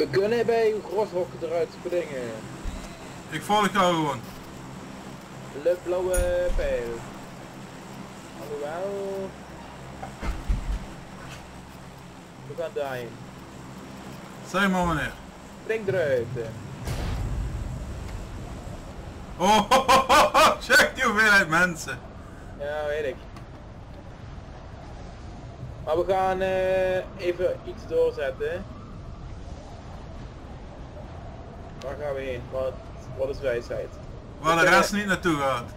We kunnen bij uw groshokken eruit springen. Ik volg jou gewoon. De blauwe pijl. Alhoewel... We gaan daarheen. Zeg maar wanneer. Spring eruit. Oh, check die hoeveelheid mensen. Ja, weet ik. Maar we gaan even iets doorzetten. Waar gaan we heen? Wat is wijsheid? Waar de rest niet naartoe gaat.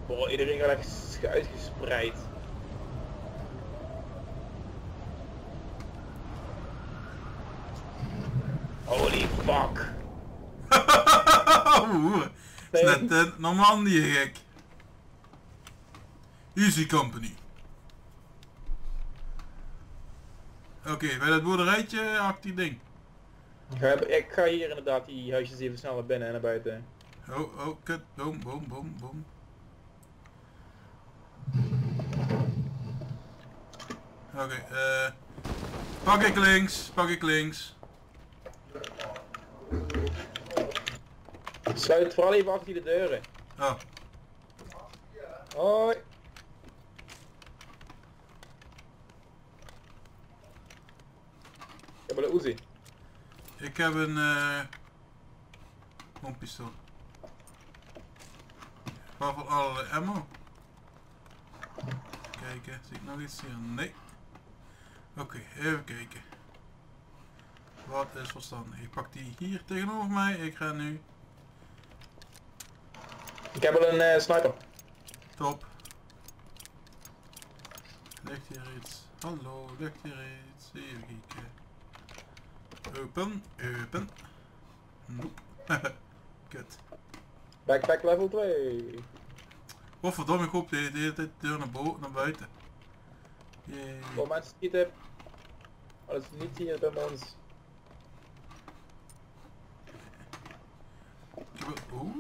Boah, iedereen gaat echt uitgespreid. Holy fuck. Oeh, het is net Normandië gek. Easy Company. Oké, bij dat boerderijtje hakt die ding. Ik ga hier inderdaad die huisjes even snel naar binnen en naar buiten. Oh, kut. Boom, boom, boom, boom. Oké, pak ik links, pak ik links. Sluit vooral even achter de deuren. Oh, Hoi. Ik heb wel een Uzi. ik heb een pistool. Waarvoor alle ammo? Kijken, zie ik nog iets hier? Nee. Oké, even kijken. Wat is verstandig? Ik pak die hier tegenover mij. Ik ga nu. Ik heb wel een sniper. Top. Ligt hier iets? Hallo, ligt hier iets? Even kijken. Open, open. Nope. Kut. Backpack level 2. Oh verdomme, ik hoop de hele tijd deur naar buiten. Jee. Voor mensen schieten. Maar dat is niet hier bij ons. Oeh.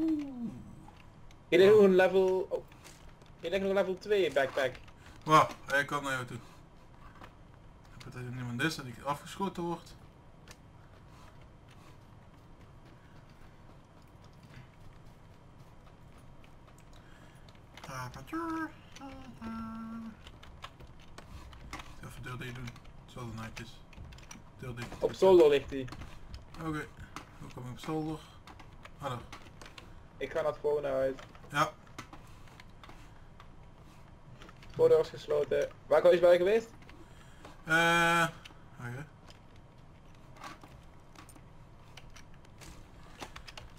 Hier ligt nog een level... Oh. Hier ligt nog een level 2 backpack. Wauw, hij kan naar jou toe. Ik hoop dat er niemand is dat ik afgeschoten word. Even deur dicht doen. Zo netjes. Deur dicht. Op zolder ligt hij. Oké. Hoe kom ik op zolder? Hallo. Ik ga naar het volgende huis. Ja. Voordeur is gesloten. Waar huis ben je geweest? Oké.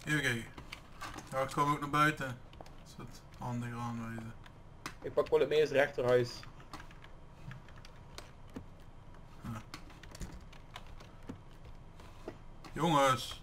Even kijken. Ja, ik kom ook naar buiten. Dat is wat handiger aanwijzen. Ik pak wel het meest rechterhuis. Ja. Jongens.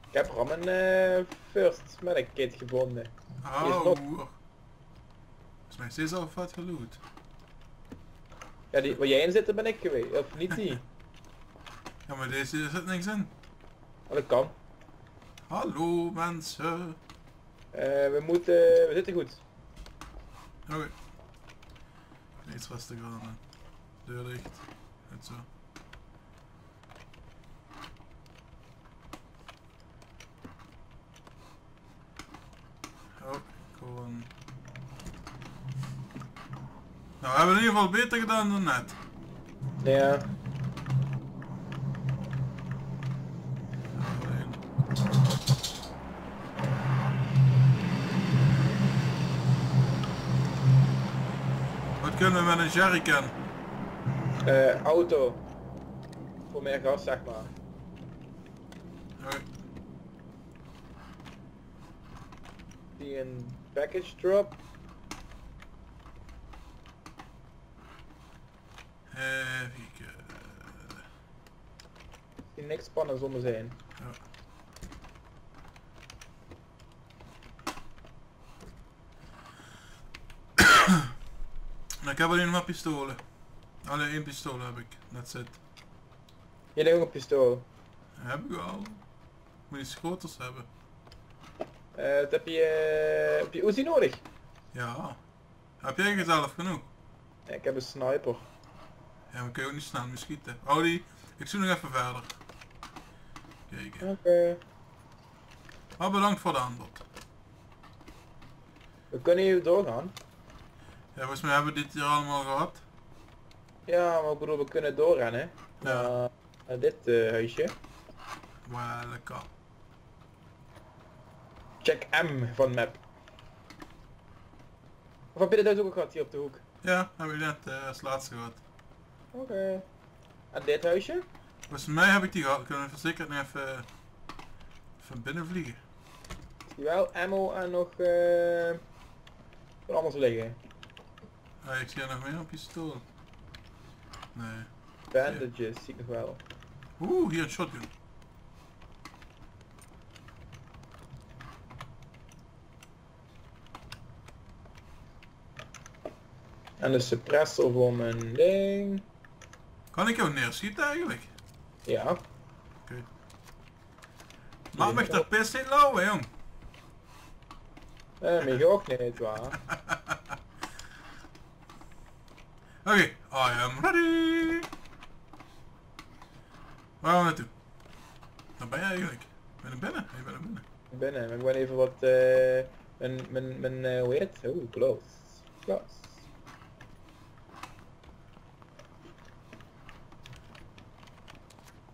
Ik heb Ram een first medic kit gevonden. Oh. nog- Volgens mij is deze al wat geloot. Ja, die waar jij in zit, daar ben ik geweest. Of niet die. Ja, maar deze zit niks in. Maar dat kan. Hallo mensen. We zitten goed. Oké. Iets rustiger aan. Deur dicht. Goed zo. Oh, gewoon. Nou, we hebben in ieder geval beter gedaan dan net. Ja. Wat kunnen we met een jerrycan? Auto. Voor meer gas, zeg maar. Oké. Die een package drop. Even kijken. Die niks spannends om ons heen. Ja. Ik heb alleen maar pistolen. Alleen één pistool heb ik. That's it. Hier ligt ook een pistool. Heb ik al. moet iets groters hebben. Dat heb je Uzi nodig? Ja. Heb jij zelf genoeg? Ja, ik heb een sniper. Ja, maar kun je ook niet snel meer schieten. Oh die, ik zoek nog even verder. Kijken. Oké. Maar bedankt voor de aanbod. We kunnen hier doorgaan. Ja, volgens mij hebben we dit hier allemaal gehad. Ja, maar ik bedoel, we kunnen doorgaan, hè. Ja. Naar dit huisje. Maar lekker. Check M van map. Of heb je dit huis ook gehad hier op de hoek? Ja, heb ik net als laatste gehad. Oké. En dit huisje? Volgens mij heb ik die gehad. Kunnen we verzekerd nog even binnen vliegen. Zie wel ammo en nog wat anders liggen. Ah, ik zie er nog meer op pistool. Nee. Bandages zie ik nog wel. Oeh, hier een shotgun. En de suppressor voor mijn ding. Kan ik jou neerschieten eigenlijk? Ja. Oké. Laat me de pis niet lauwen, jong. Mij ook niet, waar. Oké, I am ready. Waar gaan we naartoe? Waar ben jij eigenlijk? Ben je binnen? Je bent er binnen. Binnen, maar ik ben even wat mijn hoe heet het? Oeh, close. Close.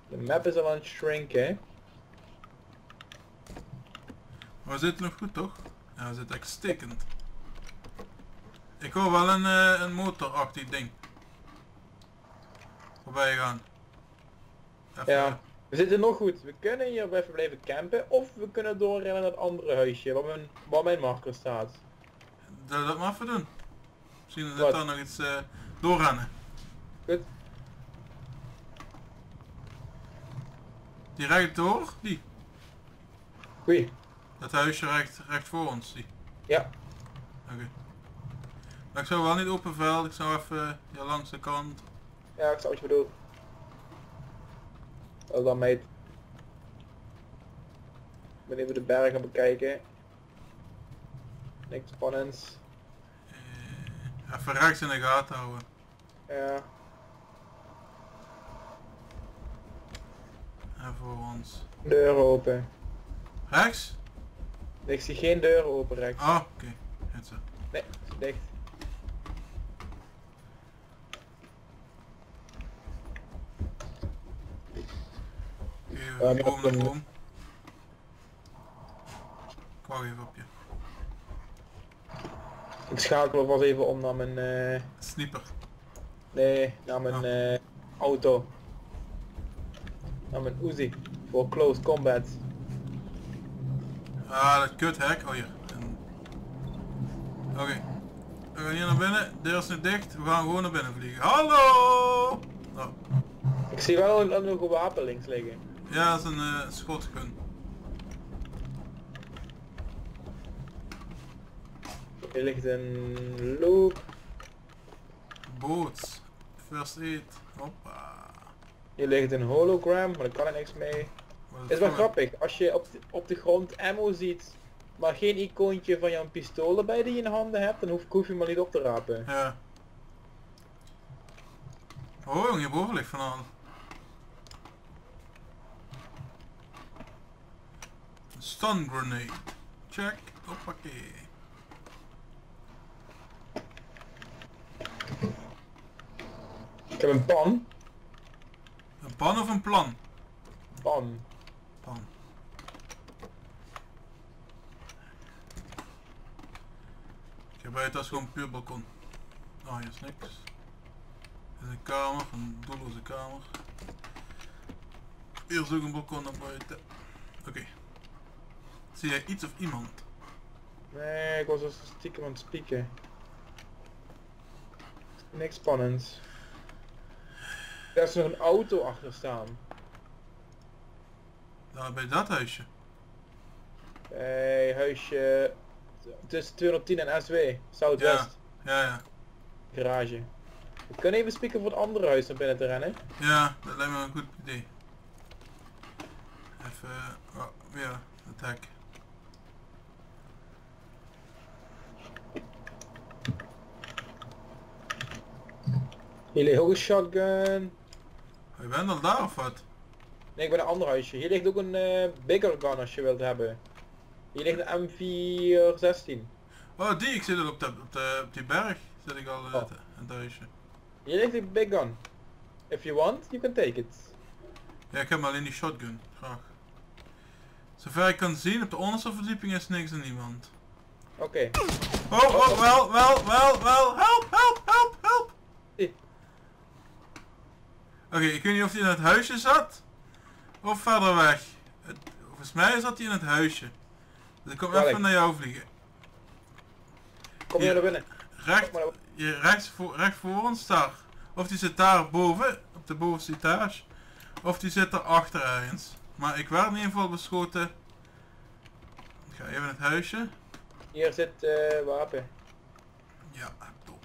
De map is al aan het shrinken. Maar we zitten nog goed toch? Ja, we zitten uitstekend. Ik hoor wel een motorachtig ding. Voorbij gaan. Even, Ja, we zitten nog goed. We kunnen hier even blijven campen of we kunnen doorrennen naar het andere huisje waar mijn marker staat. dat maar even doen. Misschien Wat? zit daar nog iets doorrennen. Goed. Die rijdt door, die. Goeie. Dat huisje recht voor ons, die. Ja. Oké. Maar ik zou wel niet open veld, ik zou even hier langs de kant. Ja, ik snap wat je bedoelt. Wel dan meid. Ik ben even de bergen bekijken. Niks spannends. Even rechts in de gaten houden. Ja. En voor ons. Deur open. Rechts? Ik zie geen deur open rechts. Oh, oké. Het zo. Nee, het is dicht. Even boom naar boom. Ik wacht even op je. Ik schakel alvast even om naar mijn Sniper. nee, naar mijn auto. Naar mijn Uzi. Voor close combat. Ah, dat kut hek. Oh hier. Oké. We gaan hier naar binnen. De deur is nu dicht. We gaan gewoon naar binnen vliegen. Hallo! Oh. Ik zie wel nog een wapen links liggen. Ja, dat is een schotgun. Hier ligt een loop. Boots. First aid. Hoppa. Hier ligt een hologram, maar daar kan ik niks mee. Wat Het is wel grappig, als je op de grond ammo ziet, maar geen icoontje van jouw pistool erbij die je in de handen hebt, dan hoef je maar niet op te rapen. Ja. Oh jong, hierboven ligt van alles. Stun grenade. Check. Hoppakee. Ik heb een pan. Een pan of een plan? Pan. Pan. Ik heb buiten als gewoon puur balkon. Oh, hier is niks. Dit is een kamer, een doelloze kamer. Hier is ook een balkon naar buiten. Oké. Zie jij iets of iemand? Nee, ik was al stiekem aan het spieken. Niks spannends. Daar is nog een auto achter staan. Daar bij dat huisje. Huisje tussen 210 en SW, Zuidwest. Ja. Garage. We kunnen even spieken voor het andere huis naar binnen te rennen. Ja, dat lijkt me een goed idee. Even, ja, het hek. Hier ligt ook een shotgun. Je bent al daar of wat? Nee, ik ben een ander huisje. Hier ligt ook een bigger gun als je wilt hebben. Hier ligt een M416. Oh die, ik zit al op die berg. Zit ik al in Oh. het huisje. Hier ligt een big gun. If you want, you can take it. Ja, ik heb maar alleen die shotgun. Graag. Zover ik kan zien, op de onderste verdieping is niks en niemand. Oké. Oh, wel, help. Eh. Oké, ik weet niet of hij in het huisje zat. Of verder weg. Volgens mij zat hij in het huisje. Dus ik kom Welk? even naar jou vliegen. Kom Hier. hier naar binnen. Hier rechts voor ons daar. Of die zit daar boven, op de bovenste etage. Of die zit er achter ergens. Maar ik werd in ieder geval beschoten. Ik ga even in het huisje. Hier zit wapen. Ja, top.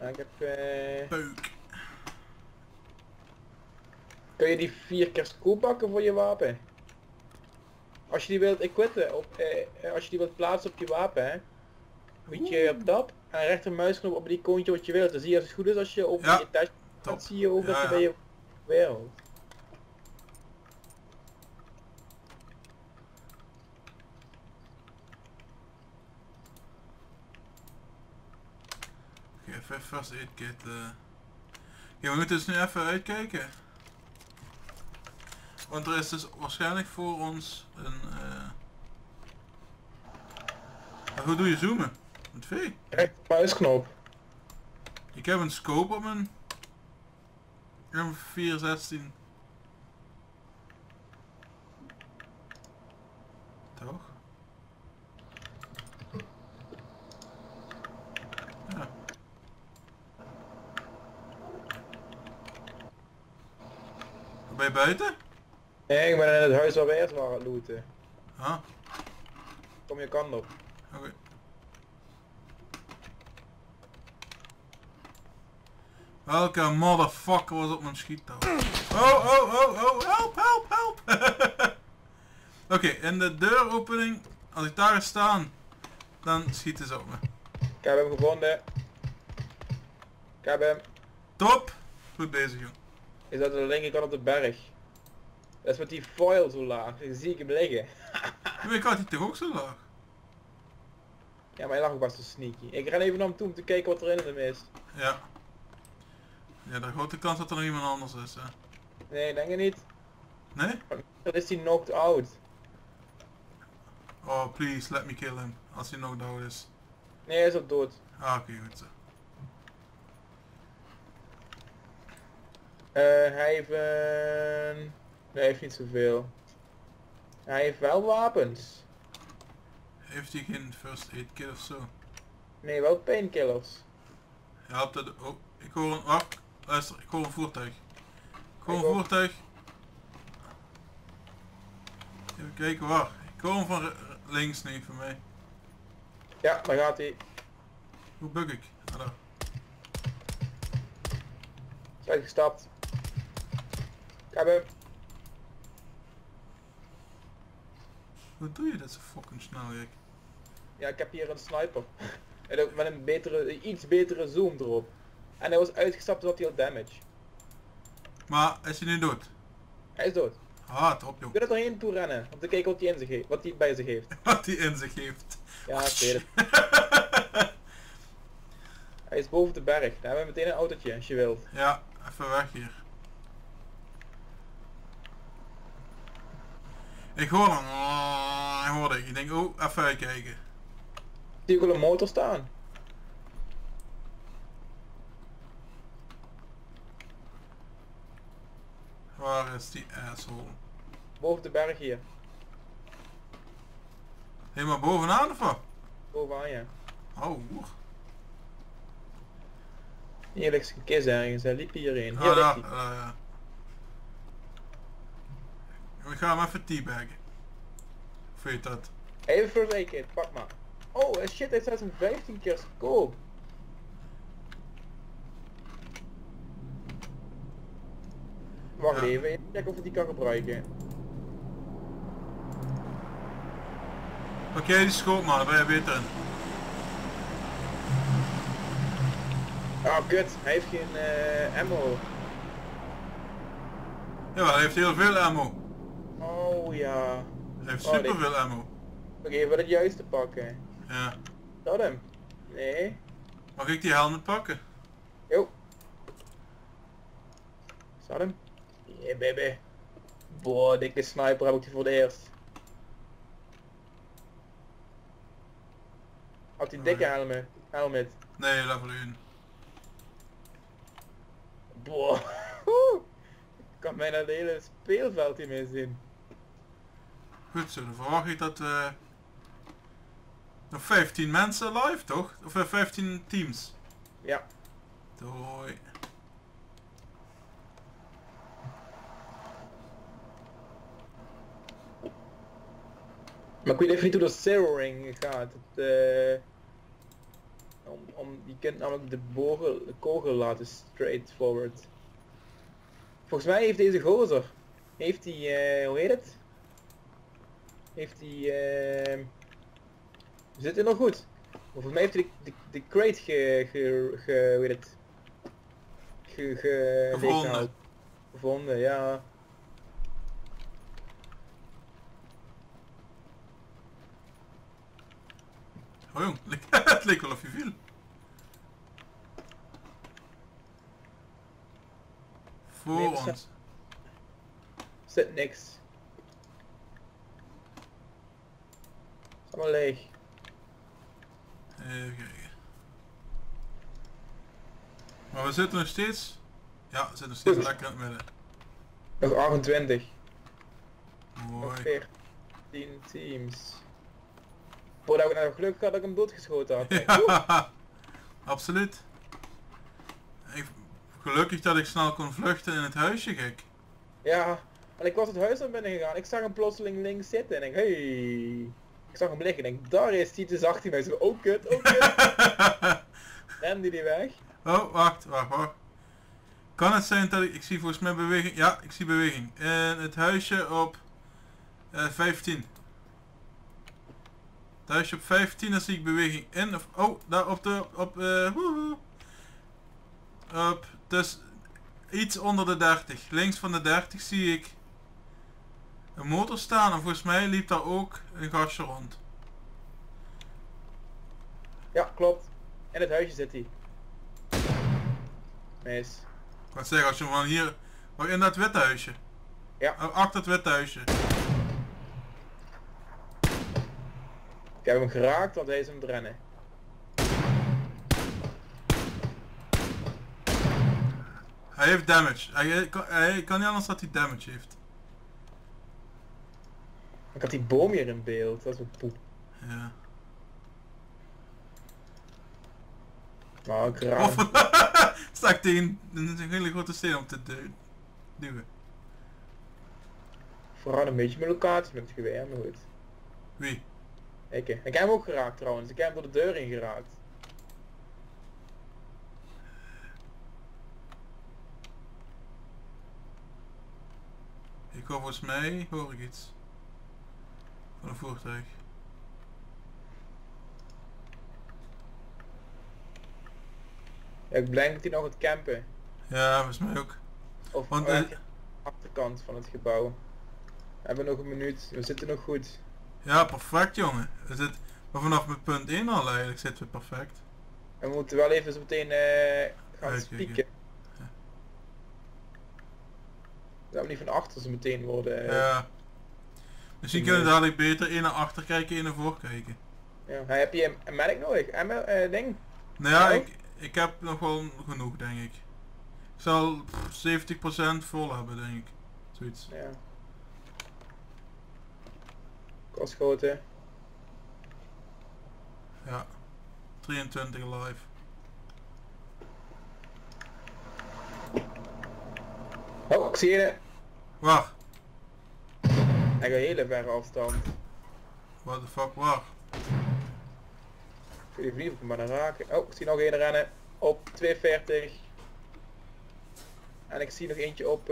Ik heb... Peuk. Kun je die 4 keer scoop pakken voor je wapen? Als je die wilt equippen, als je die wilt plaatsen op je wapen, hè, moet je op tab en rechtermuisknop op die icoontje wat je wilt. Dan zie je als het goed is als je op Ja, je touch top. zie je ook dat Ja, je bij je wereld. Oké, even first aid kit. Ja, we moeten dus nu even uitkijken. Want er is dus waarschijnlijk voor ons een... hoe doe je zoomen? Met V? Rechtermuisknop. Ik heb een scope op mijn M416. Toch? Ja. Ben je buiten? Nee, ik ben in het huis waar we eerst waren looten. Ah, Kom je kant op. oké. Welke motherfucker was op mijn schietouw? Oh, help. Oké, in de deuropening, als ik daar ga staan, dan schieten ze op me. Ik heb hem gevonden. Ik heb hem. Top! Goed bezig, joh. Is dat aan de linkerkant op de berg. Dat is met die foil zo laag. Dan zie ik hem liggen. Maar ik had die toch ook zo laag? Ja, maar hij lag ook best wel sneaky. Ik ren even naar hem toe om te kijken wat er in hem is. Ja. Ja, de grote kans dat er nog iemand anders is, hè. Nee, denk je niet. Nee? Dan is hij knocked out. Oh, please, let me kill him. Als hij nog dood is. Nee, hij is al dood. Ah, oké, goed zo. Hij heeft nee, hij heeft niet zoveel. Hij heeft wel wapens. Heeft hij geen first aid kit of zo? Nee, wel painkillers. Ja, op de... Oh, ik hoor een... Wacht, luister, ik hoor een voertuig. Ik hoor Ik een ook. voertuig. Even kijken waar. Ik hoor hem van links nu van mij. Ja, daar gaat hij. Hoe bug ik? Ah, daar. Is uitgestapt. Ik heb hem. Hoe doe je dat zo fucking snel, Rick? Ja, ik heb hier een sniper. En ook met een betere, iets betere zoom erop. En hij was uitgestapt toen had hij al damage. Maar is hij nu dood? Hij is dood. Ah, top joh. Je kunt er heen toe rennen. Om te kijken wat hij in zich heeft. Wat hij bij zich heeft. Wat hij in zich heeft. Ja, ik weet het. Hij is boven de berg. Daar hebben we meteen een autootje als je wilt. Ja, even weg hier. Ik hoor hem. Hij hoorde ik. Ik denk, oh, even uitkijken. Zie ik wel een motor staan. Waar is die asshole? Boven de berg hier. Helemaal bovenaan of wat? Bovenaan ja. Oh, Hier ligt een kist ergens. Hij liep hierheen. Hier ah, ligt daar, hij. ja. Ik ga hem even teabaggen. Of weet je dat? Even first aid kit. Pak maar. Oh shit, hij staat een 15 keer scope. Wacht Ja. even. Check of ik die kan gebruiken. Oké, die schoot maar, daar ben je beter in. Oh kut, hij heeft geen ammo. Ja, hij heeft heel veel ammo. Oh ja. Hij heeft Oh, super veel ammo. Oké, even het juiste pakken. Ja. Dat hem? Nee. Mag ik die helmet pakken? Jo. Zat hem? Yeah baby. Boah, dikke sniper heb ik die voor het eerst. Had die dikke helmet. Nee, level 1. Boah. Ik kan bijna het hele speelveld hiermee zien. Goed zo, dan verwacht ik dat we... nog 15 mensen live toch? Of 15 teams? Ja. Doei. Maar ik weet even niet hoe dat zero ring gaat. Je kunt namelijk de kogel laten straight forward. Volgens mij heeft deze gozer, heeft hij, hoe heet het? Heeft hij, zit hij nog goed? Volgens mij heeft hij de crate hoe heet het? Gevonden. Gevonden, ja. Oh jong, het leek wel of je viel. Voor Nee, ons. Zit niks. Is allemaal leeg. Even kijken. Maar we zitten nog steeds... Ja, we zitten nog steeds lekker in het midden. Nog 28. Nog Mooi. 14 teams. Voordat ik nou geluk had dat ik hem doodgeschoten had. Ja, absoluut. Gelukkig dat ik snel kon vluchten in het huisje, gek. Ja, en ik was het huis naar binnen gegaan. Ik zag hem plotseling links zitten en ik denk, hey. Ik zag hem liggen en ik denk, daar is hij, te zag hij mij zo, oh kut, oh kut. Rende die weg. Oh, wacht. Kan het zijn dat ik zie volgens mij beweging, ja, ik zie beweging. In het huisje op 15. Het huisje op 15, dan zie ik beweging in, of, oh, daar op, dus iets onder de 30. Links van de 30 zie ik een motor staan en volgens mij liep daar ook een gastje rond. Ja, klopt. In het huisje zit hij. Nice. Ik wou zeggen, als je hem van hier, oh, in dat witte huisje. Ja. Achter het witte huisje. Ik heb hem geraakt, want hij is aan het rennen. Hij heeft damage. Hij kan niet anders dat hij damage heeft. Ik had die boom hier in beeld, dat is een poep. Ja. Nou, ik raak. Of sta ik tegen een hele grote steen om te duwen. Vooral een beetje mijn locatie met het geweer, maar goed. Wie? Ik heb hem ook geraakt trouwens, ik heb hem door de deur in geraakt. Ik hoor volgens mij, hoor ik iets. Van een voertuig. Ja, ik blijf dat hij nog het campen. Ja, volgens mij ook. Of Want, aan de achterkant van het gebouw. We hebben nog een minuut, we zitten nog goed. Ja, perfect jongen. Maar vanaf met punt 1 al eigenlijk zitten we perfect. En we moeten wel even zo meteen gaan Uitkijken. spieken. Ja. Dat we niet van achter zo meteen worden. Ja. Misschien kunnen we dadelijk beter 1 naar achter kijken, 1 naar voor kijken. Ja. Heb je een medic nodig? Ding? Nou ja, Nou? ik heb nog wel genoeg denk ik. Ik zal 70% vol hebben denk ik. Zoiets. Ja. Kostschoten. Ja. 23 live. Oh, ik zie je. Waar? Hij gaat hele verre afstand. What the fuck, waar? Ik weet niet of ik hem maar raken. Oh, ik zie nog één rennen. Op 240. En ik zie nog eentje op...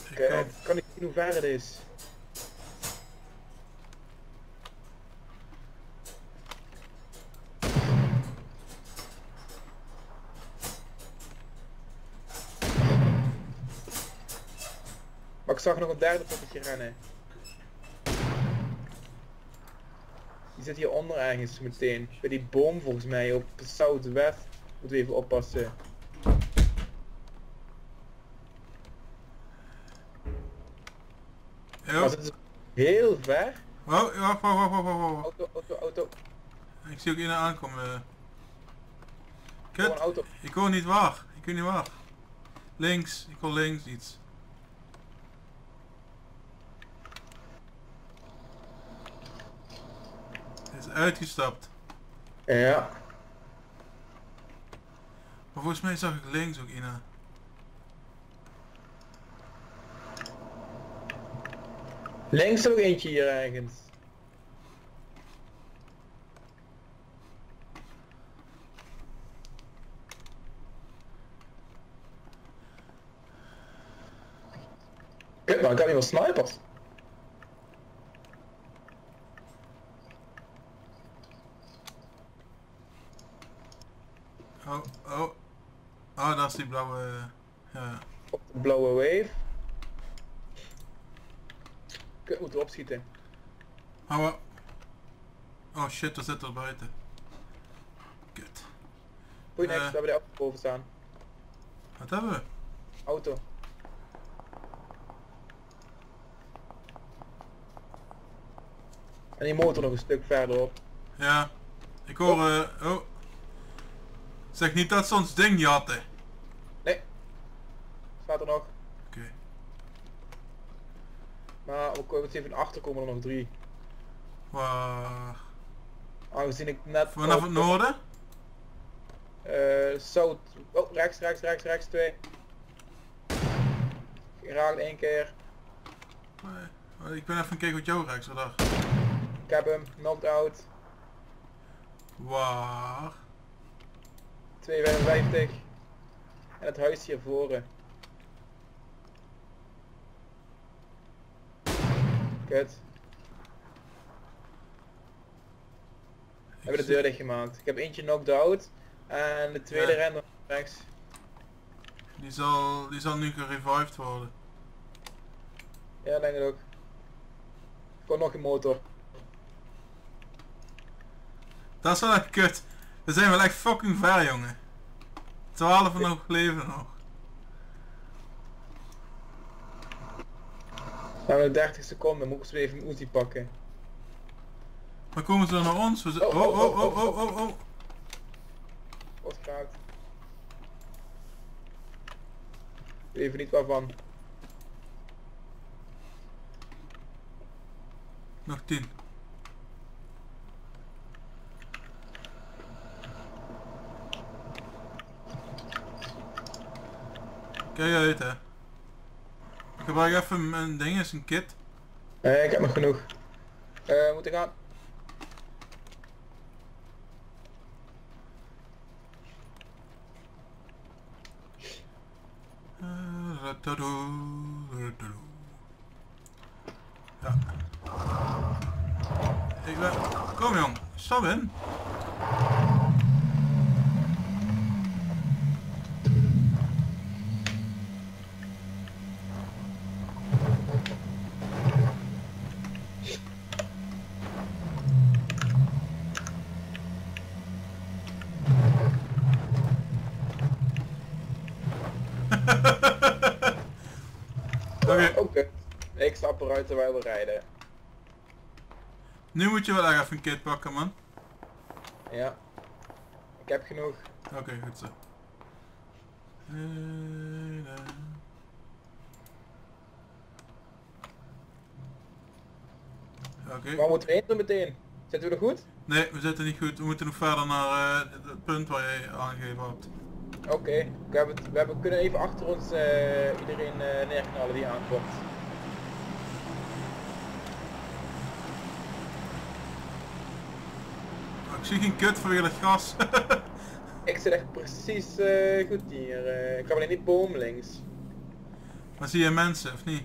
Ik kan... kan ik zien hoe ver het is? zag nog een derde poppetje rennen. Die zit hieronder ergens meteen. Bij die boom volgens mij op het zuidwest. Moeten we even oppassen. Maar het is heel ver. Oh, wacht. Auto. Ik zie ook iemand aankomen. Gewoon Kut. auto. Ik hoor niet waar. Ik weet niet waar. Links. Ik hoor links iets. Hij is uitgestapt. Ja. Maar volgens mij zag ik links ook iemand. Links ook eentje hier ergens. Kut man, ik heb niet meer snipers. Oh, daar is die blauwe... ja. Op de blauwe wave. Kut, moeten we opschieten. Oh, oh shit, er zit er buiten. Kut. Goeie niks, we hebben de auto boven staan. Wat hebben we? Auto. En die motor nog een stuk verderop. Ja. Ik hoor... oh. Zeg niet dat ze ons ding jatten. Nee. Staat er nog. Oké. Maar we komen even achter komen er nog 3. Waar? Aangezien ik net... Vanaf het noorden? Zuid... Oh, rechts, 2. Ik raakte 1 keer. Nee. Ik ben even kijken wat jou rechts daar. Ik heb hem, knocked out. Waar? 255. En het huis hier voren. Kut. We hebben de deur dichtgemaakt. Ik heb eentje knocked out. En de tweede rent rechts. Die zal nu gerevived worden. Ja, denk ik ook. Komt nog een motor. Dat is wel echt kut. We zijn wel echt fucking ver, jongen. 12 nog leven nog. We hebben nog 30 seconden, moeten we even een Uzi pakken. Maar komen ze naar ons? We oh. Wat gaat? Even niet waarvan. Nog 10. Kijk uit, hè. Ik gebruik even mijn ding, is een kit. Ik heb nog genoeg. Moeten gaan. Ja. Ik ben... Kom jong, stap in. Oké. Ik stap eruit terwijl we rijden. Nu moet je wel echt even een kit pakken, man. Ja. Ik heb genoeg. Oké, goed zo. Oké. Waar moeten we heen dan meteen? Zitten we er goed? Nee, we zitten niet goed. We moeten nog verder naar het punt waar je aangegeven had. Oké. We kunnen even achter ons iedereen neerknallen die aankomt. Ik zie geen kut vanwege dat gas. Ik zit echt precies goed hier. Ik heb alleen niet boom links. Maar zie je mensen of niet?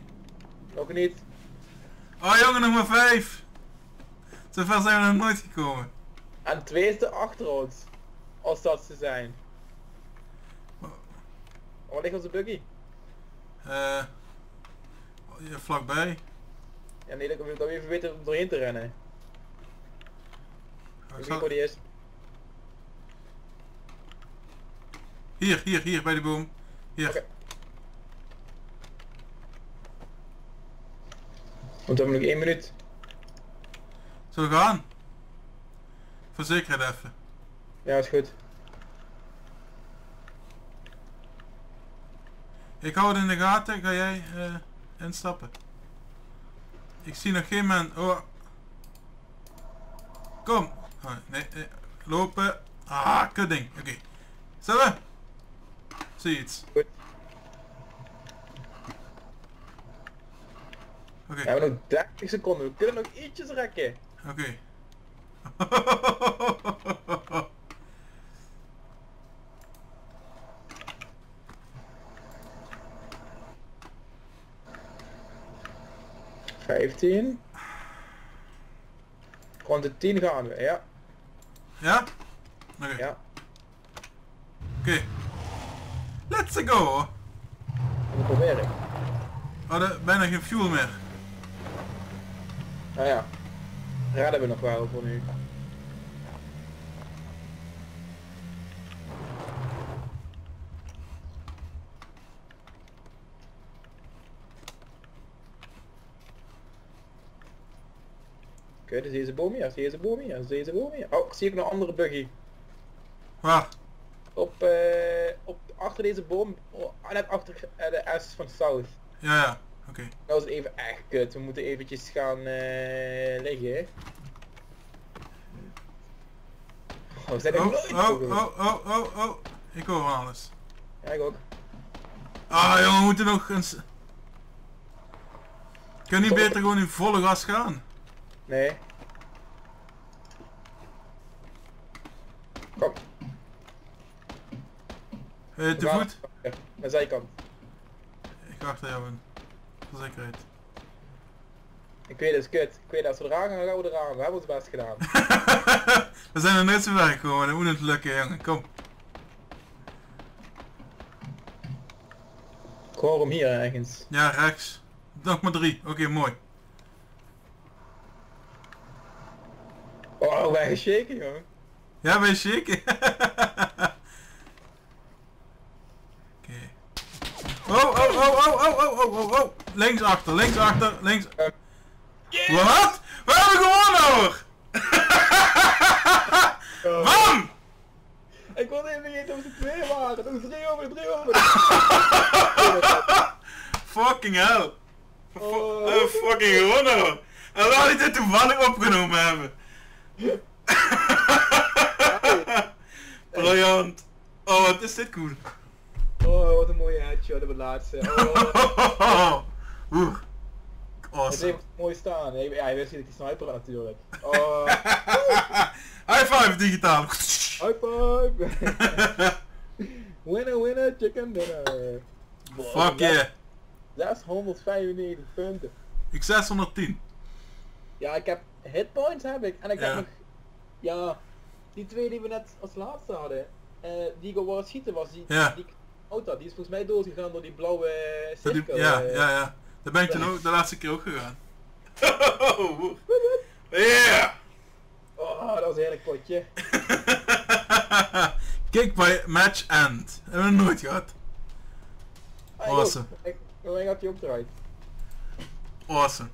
Nog niet. Oh jongen, nog maar 5. Zover zijn we nog nooit gekomen. En 2 is er achter ons. Als dat ze zijn. Waar ligt onze buggy? vlakbij. Ja, nee, dat we even weten om doorheen te rennen. Ik Ik zal- weet waar die is. Hier, bij de boom. Hier. Oké. Want we hebben nog 1 minuut. Zullen we gaan? Voor zekerheid even. Ja, is goed. Ik hou het in de gaten, ga jij instappen? Ik zie nog geen man. Oh. Kom. Oh, nee, lopen. Ah, kudding. Oké. Zullen we? Zie je iets? Goed. Oké. We hebben nog 30 seconden. We kunnen nog ietsjes rekken. Oké. ...15. Rond de 10 gaan we, ja. Ja? Oké. Ja. Oké. Let's go! We proberen. We hadden bijna geen fuel meer. Nou ja. Raden we nog wel voor nu. Oké, dus deze boom hier, is deze boom hier, is deze boom hier. Oh, ik zie ook nog een andere buggy. Waar? Op achter deze boom, net achter de S van South. Ja. Oké. Nou is het even echt kut, we moeten eventjes gaan liggen. Oh, we zijn er nooit geweest. Oh. Ik hoor van alles. Ja, ik ook. Ah jongen, we moeten nog eens... Kun je niet beter gewoon in volle gas gaan? Nee. Kom. Te we gaan voet? naar de zijkant. Ik ga achter jou in. Voor zekerheid. Ik weet het is kut. Ik weet dat als we eraan gaan, gaan we eraan. We hebben ons best gedaan. We zijn er net zo ver gekomen, dat moet het lukken jongen, kom. Ik hoor hem hier ergens. Ja, rechts. Nog maar 3, oké, mooi. Oh, wij geshaken jongen. Ja, ben je shaken? Oké. Oh. Links achter, links. Yeah! Wat? We hebben gewonnen hoor! Bam! Ik wilde even vergeten of ze 2 waren. Dat is 3 over. Fucking hell. Oh. We hebben fucking gewonnen hoor. En we hadden dit toevallig opgenomen hebben. Briljant. Oh, wat is dit cool. Oh, wat een mooie headshot op het laatste. Oh. Oeh. Het Awesome. heeft mooi staan. Ja, hij wist niet dat ik die sniper had natuurlijk. Oh. High five digitaal. High five. Winner, chicken dinner. Fuck yeah. 695 punten. Ik 610. Ja, ik heb hitpoints heb ik. En ik Ja. heb nog... Ja, die 2 die we net als laatste hadden. Die ik op wou schieten was. Die auto, die is volgens mij doodgegaan door die blauwe cirkel. Ja. Daar ben ik toen ook de laatste keer ook gegaan. Yeah! Oh, dat was een heerlijk potje. Kick by match end. Hebben we nog nooit gehad. Awesome. Ik had die ook eruit. Awesome.